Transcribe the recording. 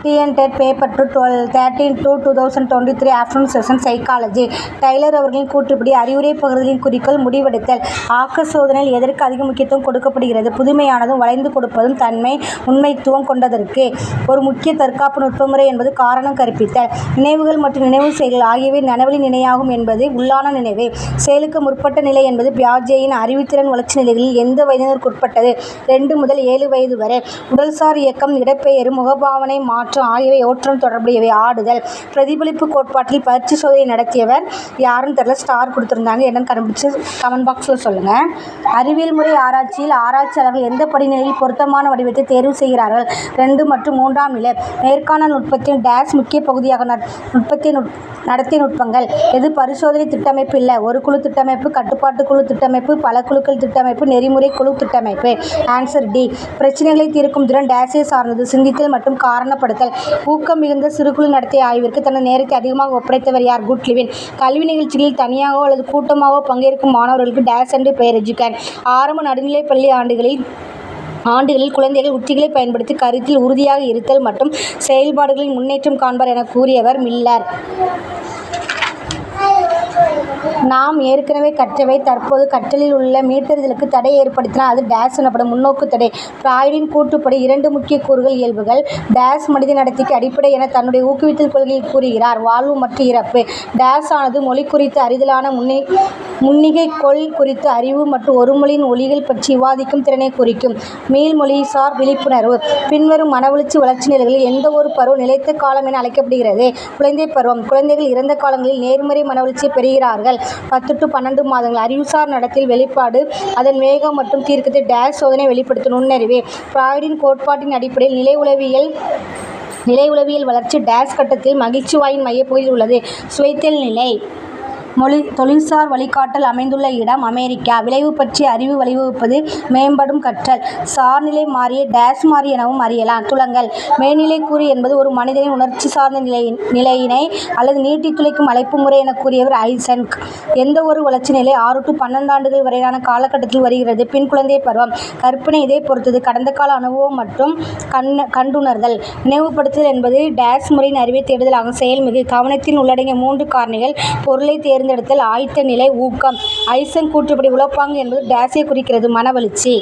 TN-TET paper 13/2023 afternoon session psychology. Tyler அவர்களின் கூற்றுப்படி அறிவுரை பகிர்தலின் குறிக்கோள் முடிவெடுத்தல். ஆக்க சோதனையில் எதற்கு அதிக முக்கியத்துவம் கொடுக்கப்படுகிறது? புதுமையானதும் வளைந்து கொடுப்பதும் தன்மை உண்மைத்துவம் கொண்டதற்கு. ஒரு முக்கிய தற்காப்பு நுட்பமுறை என்பது காரணம் கற்பித்தல். நினைவுகள் மற்றும் நினைவு செயல்கள் ஆகியவை நனவழி நினையாகும் என்பது உள்ளான நினைவு. செயலுக்கு முற்பட்ட நிலை என்பது பியாஜேயின் அறிவுத்திறன் வளர்ச்சி நிலைகளில் எந்த வயதினருக்குட்பட்டது? 2 முதல் 7 வயது வரை. உடல்சார் இயக்கம், இடப்பெயர்வு, முகபாவனை மாற்றம் ஆகியவை எவற்றுடன் தொடர்புடையவை? ஆடுதல். பிரதிபலிப்பு கோட்பாட்டில் பயிற்சி சோதனை நடத்தியவர் யாருன்னு தெரியல, ஸ்டார் கொடுத்துருந்தாங்க. என்னன்னு கண்டுபிடிச்சு கமெண்ட் பாக்ஸில் சொல்லுங்கள். அறிவியல் முறை ஆராய்ச்சியில் ஆராய்ச்சியாளர்கள் எந்த படிநிலையில் பொருத்தமான வடிவத்தை தேர்வு செய்கிறார்கள்? 2 மற்றும் 3ஆம் நிலை. நேர்காணல் நுட்பத்தின் டேஸ் முக்கிய பகுதியாக நுட்பத்தை நடத்திய நுட்பங்கள் எது? பரிசோதனை திட்டமைப்பு இல்லை. ஒரு குழு திட்டமைப்பு, கட்டுப்பாட்டு குழு திட்டமைப்பு, பல குழுக்கள் திட்டமைப்பு, நெறிமுறை குழு திட்டமைப்பு. Answer D. பிரச்சனைகளை தீர்க்கும் திறன் டேஸை சார்ந்தது. சிந்தித்தல் மற்றும் காரணப்படுத்தல். ஊக்கம் மிகுந்த சிறுகுழு நடத்திய ஆய்விற்கு தனது நேரத்தை அதிகமாக ஒப்படைத்தவர் யார்? குட்லிவின். கல்வி நிகழ்ச்சிகளில் தனியாகவோ அல்லது கூட்டமாகவோ பங்கேற்கும் மாணவர்களுக்கு டேஸ் என்று பெயர். எஜுகேன். ஆரம்ப நடுநிலைப் பள்ளி ஆண்டுகளில் குழந்தைகள் உத்திகளை பயன்படுத்தி கருத்தில் உறுதியாக இருத்தல் மற்றும் செயல்பாடுகளில் முன்னேற்றம் காண்பார் என கூறியவர் மில்லர். நாம் ஏற்கனவே கற்றவை தற்போது கற்றலில் உள்ள மீட்டெறிதலுக்கு தடை ஏற்படுத்தினால் அது டேஸ் எனப்படும். முன்னோக்கு தடை. ஃப்ராய்டின் கூற்றுப்படி 2 முக்கிய கூறுகள் இயல்புகள் டேஸ் மனித நடத்தைக்கு அடிப்படை என தன்னுடைய ஊக்குவித்தல் கொள்கையில் கூறுகிறார். வாழ்வு மற்றும் இறப்பு. டேஸ் ஆனது மொழி குறித்து அறிதலான முன்னிகைக்கோள் குறித்து அறிவு மற்றும் ஒரு மொழியின் ஒலிகள் பற்றி விவாதிக்கும் திறனை குறிக்கும். மீள்மொழிசார் விழிப்புணர்வு. பின்வரும் மனவளர்ச்சி வளர்ச்சி நிலைகளில் எந்த ஒரு பருவம் நிலைத்த காலம் என அழைக்கப்படுகிறது? குழந்தை பருவம். குழந்தைகள் இறந்த காலங்களில் நேர்மறை மனவளர்ச்சியை பெறுகிறார்கள். 10 to 12 மாதங்கள். அறிவுசார் நடத்தையில் வெளிப்பாடு அதன் வேகம் மற்றும் தீர்க்கத்தை டேஸ் சோதனை வெளிப்படுத்தும். நுண்ணறிவு. ஃப்ராய்டின் கோட்பாட்டின் அடிப்படையில் நிலை உளவியல் வளர்ச்சி டேஸ் கட்டத்தில் மகிழ்ச்சி வாயின் மையப்பகுதியில் உள்ளது. சுவைத்தல் நிலை. தொழில்சார் வழிகாட்டல் அமைந்துள்ள இடம் அமெரிக்கா. விளைவு பற்றிய அறிவு வழிவகுப்பது மேம்படும் கற்றல். சார்நிலை மாறியை டேஸ் மாறி எனவும் அறியலாம். துலங்கல். மேல்நிலை கூறு என்பது ஒரு மனிதனின் உணர்ச்சி சார்ந்த நிலையினை அல்லது நீட்டித்துளைக்கும் அழைப்பு முறை என கூறியவர் ஐசன்க். எந்த ஒரு வளர்ச்சி நிலை 6 to 12 ஆண்டுகள் வரையிலான காலகட்டத்தில் வருகிறது? பின் குழந்தை பருவம். கற்பனை இதை பொறுத்தது. கடந்த கால அனுபவம் மற்றும் கண்டுணர்தல். நினைவுபடுத்துதல் என்பது டேஸ் முறையின் அறிவை தேடுதல் ஆகும். செயல்மிகு. கவனத்தின் உள்ளடங்கிய 3 காரணிகள். பொருளை தேர்ந்தெடுத்தல், ஆயத்த நிலை, ஊக்கம். ஐசன்க் கூற்றுப்படி உளப்பாங்கு என்பது டேஸை குறிக்கிறது? மனவளர்ச்சி.